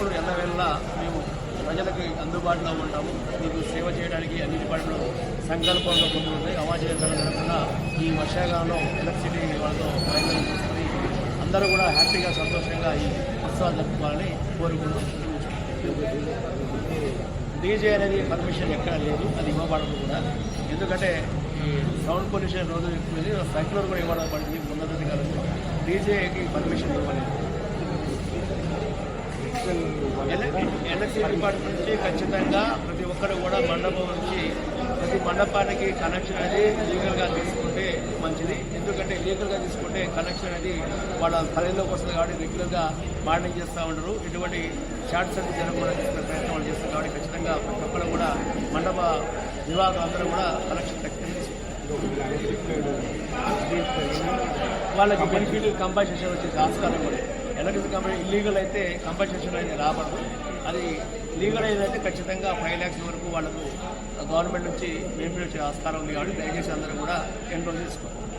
ఎప్పుడు ఎల్లవేళలా మేము ప్రజలకి అందుబాటులో ఉంటాము. మీకు సేవ చేయడానికి అన్ని డిపార్ట్మెంట్లు సంకల్పంలో ముందుంటాయి. అవాంఛనీయ జరగకుండా ఈ వర్షాకాలంలో ఎలక్ట్రిసిటీ వాళ్ళతో ప్రయత్నం చేసుకుని అందరూ కూడా హ్యాపీగా సంతోషంగా ఈ ఉత్సవాలు జరుపుకోవాలని కోరుకుంటున్నాం. డీజే అనేది పర్మిషన్ ఎక్కడ లేదు, అది ఇవ్వబడదు కూడా. ఎందుకంటే సౌండ్ పొల్యూషన్ రోజు ఎక్కువ, సైక్లోన్ కూడా ఇవ్వడం పడింది ఉన్నతాధికారులు. డీజేకి పర్మిషన్ ఇవ్వలేదు. ఎలక్ట్రిసిటీ డిపార్ట్మెంట్ నుంచి ఖచ్చితంగా ప్రతి ఒక్కరు కూడా మండపం నుంచి ప్రతి మండపానికి కనెక్షన్ అనేది లీగల్గా తీసుకుంటే మంచిది. ఎందుకంటే లీగల్గా తీసుకుంటే కనెక్షన్ అనేది వాళ్ళ పరిధిలోకి వస్తుంది కాబట్టి రెగ్యులర్గా మానిటరింగ్ చేస్తూ ఉంటారు. ఎటువంటి షార్ట్ సర్క్యూట్ జరగకుండా తీసుకునే ప్రయత్నం వాళ్ళు చేస్తారు కాబట్టి ఖచ్చితంగా ప్రతి ఒక్కరు కూడా మండప విభాగం అందరూ కూడా కనెక్షన్ వాళ్ళకి బెనిఫిట్ కంపన్సేషన్ వచ్చే ఆస్కారం కూడా. ఎలక్ట్రిసిటీ కంపెనీ ఇల్లీగల్ అయితే కంపన్సేషన్ అనేది రాబడదు. అది లీగల్ అయితే ఖచ్చితంగా 5 lakhs వరకు వాళ్ళకు గవర్నమెంట్ నుంచి బెనిఫిట్ వచ్చే ఆస్కారం ఉంది కాబట్టి దయచేసి అందరూ కూడా ఎన్రోల్ చేసుకోవాలి.